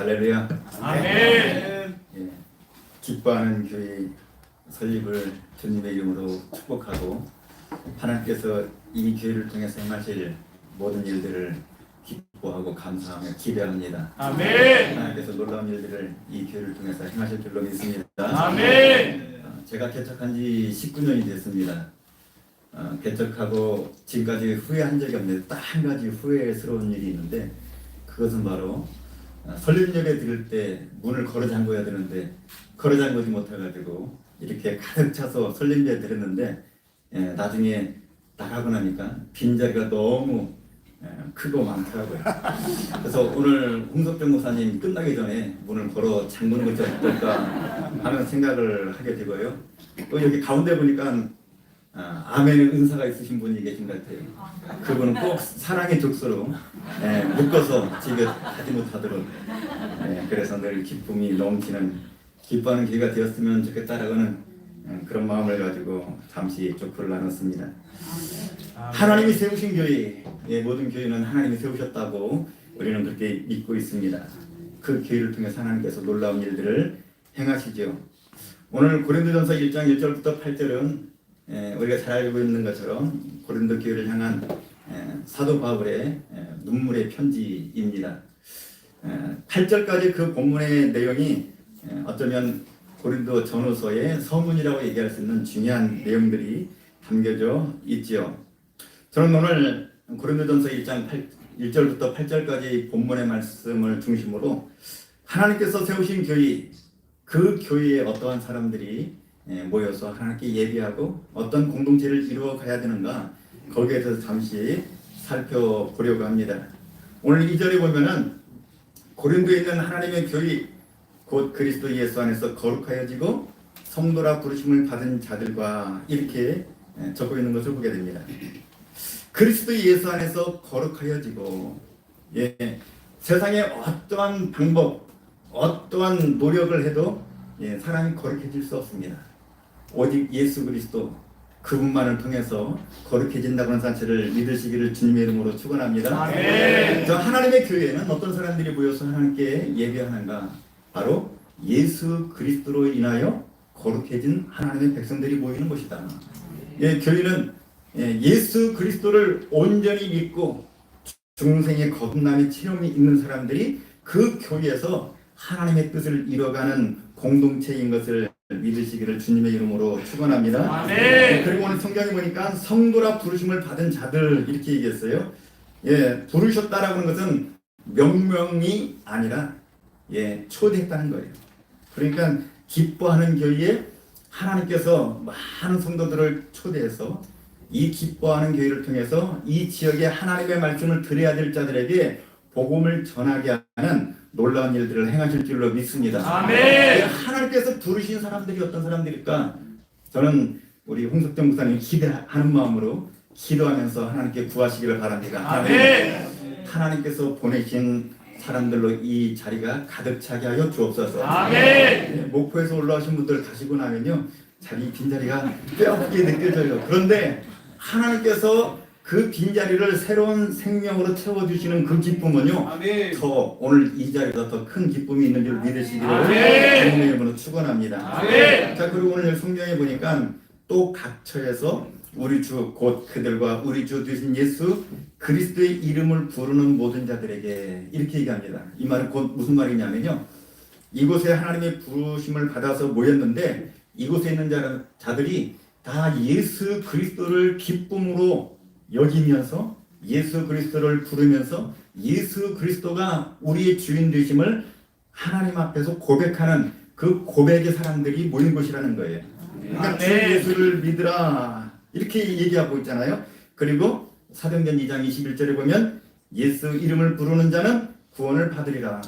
할렐루야. 아멘. 예, 기뻐하는 교회 설립을 주님의 이름으로 축복하고 하나님께서 이 교회를 통해서 행하실 모든 일들을 기뻐하고 감사하며 기대합니다. 아멘. 하나님께서 놀라운 일들을 이 교회를 통해서 행하실 줄로 믿습니다. 아멘. 제가 개척한 지 19년이 됐습니다. 개척하고 지금까지 후회한 적이 없는데 딱 한 가지 후회스러운 일이 있는데, 그것은 바로 설립예배 드릴 때 문을 걸어 잠궈야 되는데 걸어 잠그지 못해가지고 이렇게 가득 차서 설립예배 드렸는데, 나중에 나가고 나니까 빈자리가 너무 크고 많더라고요. 그래서 오늘 홍석정 목사님 끝나기 전에 문을 걸어 잠그는 것이 어떨까 하는 생각을 하게 되고요. 또 여기 가운데 보니까 아멘의 은사가 있으신 분이 계신 것 같아요. 그분은 꼭 사랑의 족소로 묶어서 집에 가지 못하도록, 그래서 늘 기쁨이 넘치는 기뻐하는 기회가 되었으면 좋겠다라는 그런 마음을 가지고 잠시 족구를 나눴습니다. 하나님이 세우신 교회, 모든 교회는 하나님이 세우셨다고 우리는 그렇게 믿고 있습니다. 그 교회를 통해 하나님께서 놀라운 일들을 행하시죠. 오늘 고린도전서 1장 1절부터 8절은 우리가 잘 알고 있는 것처럼 고린도 교회를 향한 사도 바울의 눈물의 편지입니다. 8절까지 그 본문의 내용이 어쩌면 고린도 전후서의 서문이라고 얘기할 수 있는 중요한 내용들이 담겨져 있지요. 저는 오늘 고린도전서 1장 1절부터 8절까지 본문의 말씀을 중심으로 하나님께서 세우신 교회, 그 교회에 어떠한 사람들이 모여서 하나님께 예배하고 어떤 공동체를 이루어 가야 되는가, 거기에 대해서 잠시 살펴보려고 합니다. 오늘 2절에 보면은 고린도에 있는 하나님의 교회 곧 그리스도 예수 안에서 거룩하여지고 성도라 부르심을 받은 자들과 이렇게 적고 있는 것을 보게 됩니다. 그리스도 예수 안에서 거룩하여지고, 세상에 어떠한 방법, 어떠한 노력을 해도 사람이 거룩해질 수 없습니다. 오직 예수 그리스도 그분만을 통해서 거룩해진다고 하는 사실을 믿으시기를 주님의 이름으로 축원합니다. 아멘. 저 하나님의 교회에는 어떤 사람들이 모여서 하나님께 예배하는가? 바로 예수 그리스도로 인하여 거룩해진 하나님의 백성들이 모이는 곳이다. 교회는 예수 그리스도를 온전히 믿고 중생의 거듭남의 체험이 있는 사람들이 그 교회에서 하나님의 뜻을 이뤄가는 공동체인 것을 믿으시기를 주님의 이름으로 축원합니다. 아멘. 그리고 오늘 성경에 보니까 성도라 부르심을 받은 자들 이렇게 얘기했어요. 부르셨다라고 하는 것은 명명이 아니라 초대했다는 거예요. 그러니까 기뻐하는 교회에 하나님께서 많은 성도들을 초대해서 이 기뻐하는 교회를 통해서 이 지역에 하나님의 말씀을 들어야 될 자들에게 복음을 전하게 하는 놀라운 일들을 행하실 줄로 믿습니다. 아멘. 하나님께서 부르신 사람들이 어떤 사람들일까? 저는 우리 홍석정 목사님 기대하는 마음으로 기도하면서 하나님께 구하시기를 바랍니다. 아멘. 하나님께서 보내신 사람들로 이 자리가 가득 차게 하여 주옵소서. 아멘. 목포에서 올라오신 분들 가시고 나면요, 자리 빈자리가 뼈아프게 느껴져요. 그런데 하나님께서 그 빈자리를 새로운 생명으로 채워주시는 그 기쁨은요, 아멘. 더 오늘 이 자리보다 더 큰 기쁨이 있는 줄 믿으시기를 아멘. 주님의 이름으로 축원합니다. 아멘. 자, 그리고 오늘 성경에 보니까 또 각처에서 우리 주 곧 그들과 우리 주 되신 예수 그리스도의 이름을 부르는 모든 자들에게 이렇게 얘기합니다. 이 말은 곧 무슨 말이냐면요, 이곳에 하나님의 부르심을 받아서 모였는데 이곳에 있는 자들이 다 예수 그리스도를 기쁨으로 여기면서 예수 그리스도를 부르면서 예수 그리스도가 우리의 주인 되심을 하나님 앞에서 고백하는 그 고백의 사람들이 모인 곳이라는 거예요. 그러니까 주 예수를 믿으라 이렇게 얘기하고 있잖아요. 그리고 사도행전 2장 21절에 보면 예수 이름을 부르는 자는 구원을 받으리라.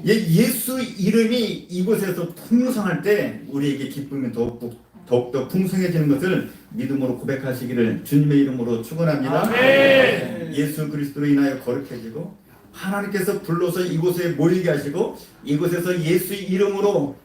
예수 이름이 이곳에서 풍성할 때 우리에게 기쁨이 더욱더 풍성해지는 것을 믿음으로 고백하시기를 주님의 이름으로 축원합니다. 아멘. 예수 그리스도로 인하여 거룩해지고 하나님께서 불러서 이곳에 모이게 하시고 이곳에서 예수 이름으로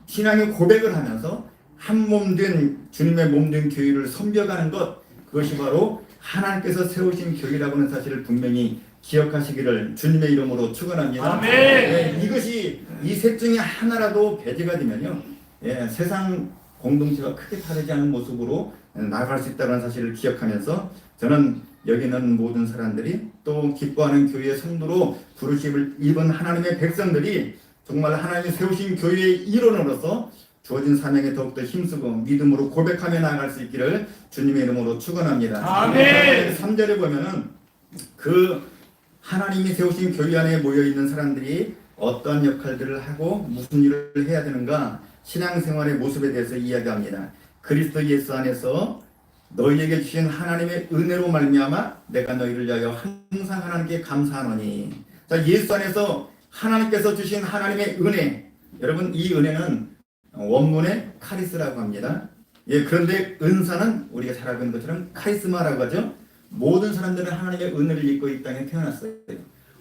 신앙의 고백을 하면서 한 몸 된 주님의 몸 된 교회를 섬겨가는 것, 그것이 바로 하나님께서 세우신 교회라고 하는 사실을 분명히 기억하시기를 주님의 이름으로 축원합니다. 아멘. 예, 이것이 이 셋 중에 하나라도 배제가 되면요, 예, 세상 공동체가 크게 다르지 않은 모습으로 나아갈 수 있다는 사실을 기억하면서 저는 여기는 모든 사람들이 또 기뻐하는 교회의 성도로 부르심을 입은 하나님의 백성들이 정말 하나님이 세우신 교회의 일원으로서 주어진 사명에 더욱더 힘쓰고 믿음으로 고백하며 나아갈 수 있기를 주님의 이름으로 축원합니다. 아멘. 3절에 보면은 그 하나님이 세우신 교회 안에 모여 있는 사람들이 어떤 역할들을 하고 무슨 일을 해야 되는가, 신앙생활의 모습에 대해서 이야기합니다. 그리스도 예수 안에서 너희에게 주신 하나님의 은혜로 말미암아 내가 너희를 위하여 항상 하나님께 감사하노니. 자, 예수 안에서 하나님께서 주신 하나님의 은혜, 여러분 이 은혜는 원문에 카리스라고 합니다. 예, 그런데 은사는 우리가 잘 알고 있는 것처럼 카리스마라고 하죠. 모든 사람들은 하나님의 은혜를 입고 이 땅에 태어났어요.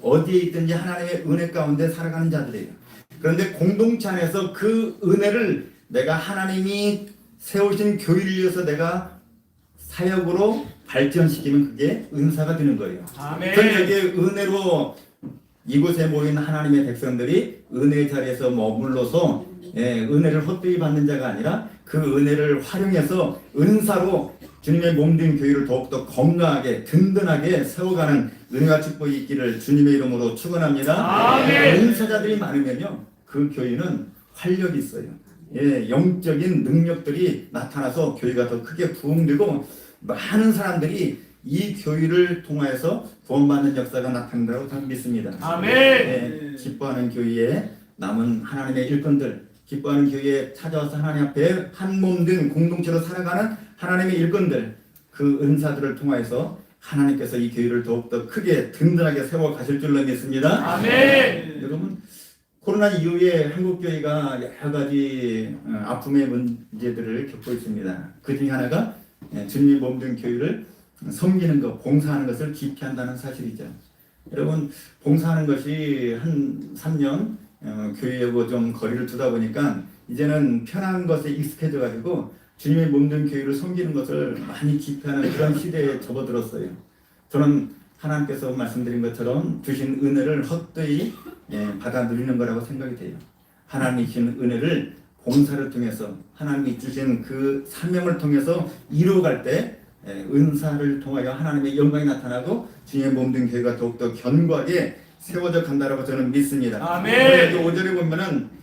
어디에 있든지 하나님의 은혜 가운데 살아가는 자들이에요. 그런데 공동체 안에서 그 은혜를 내가 하나님이 세우신 교회를 위해서 내가 사역으로 발전시키면 그게 은사가 되는 거예요. 아멘. 그럼 여기에 은혜로 이곳에 모인 하나님의 백성들이 은혜의 자리에서 머물러서 은혜를 헛되이 받는 자가 아니라 그 은혜를 활용해서 은사로 주님의 몸된 교회를 더욱더 건강하게 든든하게 세워가는 은혜와 축복이 있기를 주님의 이름으로 축원합니다. 아멘. 은사자들이 많으면요 그 교회는 활력이 있어요. 예, 영적인 능력들이 나타나서 교회가 더 크게 부흥되고 많은 사람들이 이 교회를 통하여서 구원받는 역사가 나타난다고 저는 믿습니다. 아멘. 예, 기뻐하는 교회에 남은 하나님의 일꾼들, 기뻐하는 교회에 찾아와서 하나님 앞에 한 몸 된 공동체로 살아가는 하나님의 일꾼들, 그 은사들을 통하여서 하나님께서 이 교회를 더욱더 크게 든든하게 세워 가실 줄로 믿습니다. 아멘. 여러분, 코로나 이후에 한국교회가 여러 가지 아픔의 문제들을 겪고 있습니다. 그 중에 하나가 주님이 몸된 교회를 섬기는 것, 봉사하는 것을 기피한다는 사실이죠. 여러분, 봉사하는 것이 한 3년 교회하고 좀 거리를 두다 보니까 이제는 편한 것에 익숙해져 가지고 주님의 몸된 교회를 섬기는 것을 많이 기피하는 그런 시대에 접어들었어요. 저는 하나님께서 말씀드린 것처럼 주신 은혜를 헛되이 받아 누리는 거라고 생각이 돼요. 하나님이 주신 은혜를 봉사를 통해서 하나님이 주신 그 사명을 통해서 이루어갈 때 은사를 통하여 하나님의 영광이 나타나고 주님의 몸된 교회가 더욱더 견고하게 세워져 간다라고 저는 믿습니다. 아멘. 5절에 보면은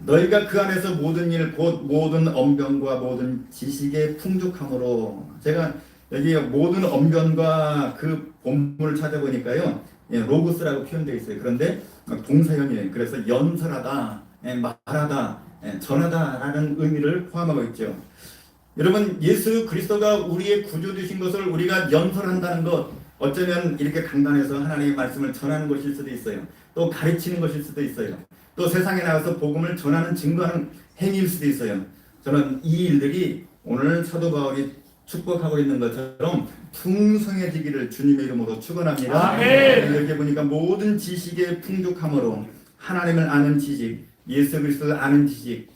너희가 그 안에서 모든 일 곧 모든 언변과 모든 지식의 풍족함으로, 제가 여기 모든 언변과 그 본문을 찾아보니까요 로고스라고 표현되어 있어요. 그런데 동사형이에요. 그래서 연설하다, 말하다, 전하다라는 의미를 포함하고 있죠. 여러분, 예수 그리스도가 우리의 구주 되신 것을 우리가 연설한다는 것, 어쩌면 이렇게 강단에서 하나님의 말씀을 전하는 것일 수도 있어요. 또 가르치는 것일 수도 있어요. 또 세상에 나가서 복음을 전하는 증거하는 행위일 수도 있어요. 저는 이 일들이 오늘 사도 바울이 축복하고 있는 것처럼 풍성해지기를 주님의 이름으로 축원합니다. 아멘. 여기 보니까 모든 지식의 풍족함으로 하나님을 아는 지식, 예수 그리스도를 아는 지식,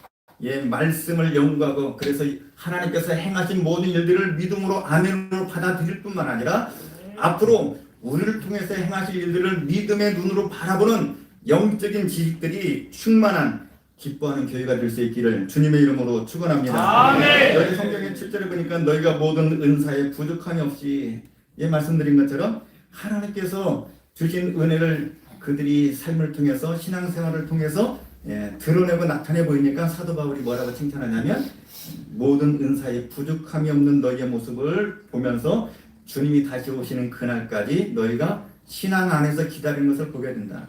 말씀을 연구하고, 그래서 하나님께서 행하신 모든 일들을 믿음으로 아멘으로 받아들일 뿐만 아니라 앞으로 우리를 통해서 행하실 일들을 믿음의 눈으로 바라보는 영적인 지식들이 충만한 기뻐하는 교회가 될 수 있기를 주님의 이름으로 축원합니다. 아멘. 여기 성경의 7절에 보니까 너희가 모든 은사에 부족함이 없이, 말씀드린 것처럼 하나님께서 주신 은혜를 그들이 삶을 통해서 신앙생활을 통해서 드러내고 나타내 보이니까 사도 바울이 뭐라고 칭찬하냐면 모든 은사에 부족함이 없는 너희의 모습을 보면서 주님이 다시 오시는 그날까지 너희가 신앙 안에서 기다리는 것을 보게 된다.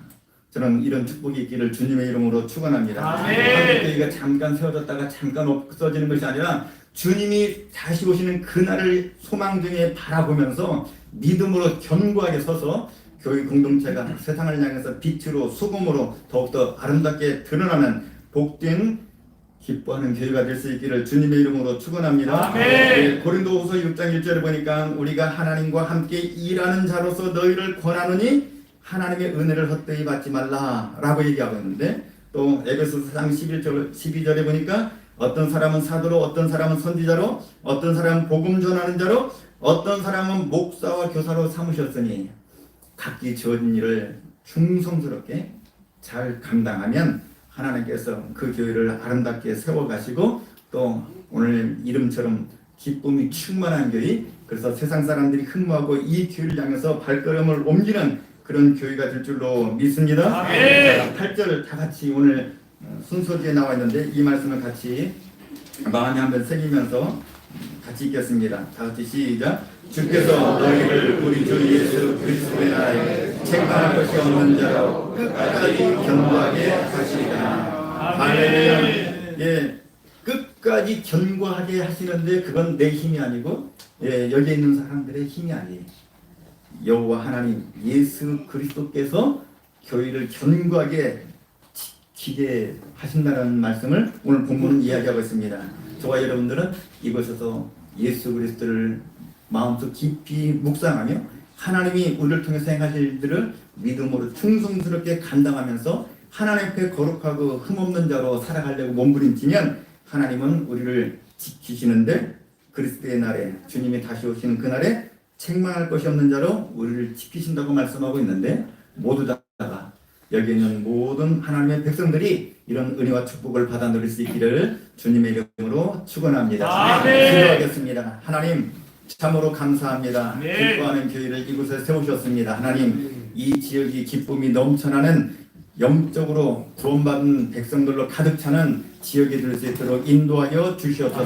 저는 이런 축복이 있기를 주님의 이름으로 축원합니다. 아멘. 교회가 잠깐 세워졌다가 잠깐 없어지는 것이 아니라 주님이 다시 오시는 그날을 소망 중에 바라보면서 믿음으로 견고하게 서서 교회 공동체가 세상을 향해서 빛으로 소금으로 더욱더 아름답게 드러나는 복된 기뻐하는 교회가 될 수 있기를 주님의 이름으로 축원합니다. 아멘. 고린도후서 6장 1절에 보니까 우리가 하나님과 함께 일하는 자로서 너희를 권하노니 하나님의 은혜를 헛되이 받지 말라라고 얘기하고 있는데, 또 에베소서 4장 12절에 보니까 어떤 사람은 사도로, 어떤 사람은 선지자로, 어떤 사람은 복음 전하는 자로, 어떤 사람은 목사와 교사로 삼으셨으니 각기 주어진 일을 충성스럽게 잘 감당하면 하나님께서 그 교회를 아름답게 세워가시고 또 오늘 이름처럼 기쁨이 충만한 교회, 그래서 세상 사람들이 흠모하고 이 교회를 향해서 발걸음을 옮기는 그런 교회가 될 줄로 믿습니다. 아멘. 8절 다 같이 오늘 순서지에 나와 있는데 이 말씀을 같이 마음에 한번 새기면서 같이 읽겠습니다. 다 같이 시작. 주께서 너희를 우리 주 예수 그리스도의 나라에 책망할 것이 없는 자로 끝까지 견고하게 하시리라. 할렐루야. 예, 끝까지 견고하게 하시는데 그건 내 힘이 아니고 여기 있는 사람들의 힘이 아니에요. 여호와 하나님 예수 그리스도께서 교회를 견고하게 지키게 하신다는 말씀을 오늘 본문은 이야기하고 있습니다. 저와 여러분들은 이곳에서 예수 그리스도를 마음속 깊이 묵상하며 하나님이 우리를 통해서 행하실 일들을 믿음으로 충성스럽게 감당하면서 하나님 앞에 거룩하고 흠없는 자로 살아가려고 몸부림치면 하나님은 우리를 지키시는데 그리스도의 날에 주님이 다시 오시는 그날에 책망할 것이 없는 자로 우리를 지키신다고 말씀하고 있는데 모두 다가 여기 있는 모든 하나님의 백성들이 이런 은혜와 축복을 받아 누릴 수 있기를 주님의 이름으로 축원합니다. 기도하겠습니다. 하나님 참으로 감사합니다. 기뻐하는 교회를 이곳에 세우셨습니다. 하나님 이 지역이 기쁨이 넘쳐나는 영적으로 구원받은 백성들로 가득 차는 지역이 될 수 있도록 인도하여 주시옵소서.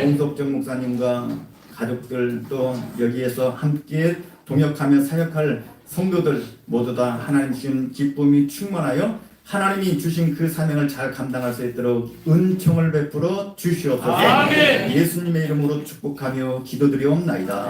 홍석정 목사님과 가족들 또 여기에서 함께 동역하며 사역할 성도들 모두 다 하나님 주신 기쁨이 충만하여 하나님이 주신 그 사명을 잘 감당할 수 있도록 은총을 베풀어 주시옵소서. 예수님의 이름으로 축복하며 기도드리옵나이다.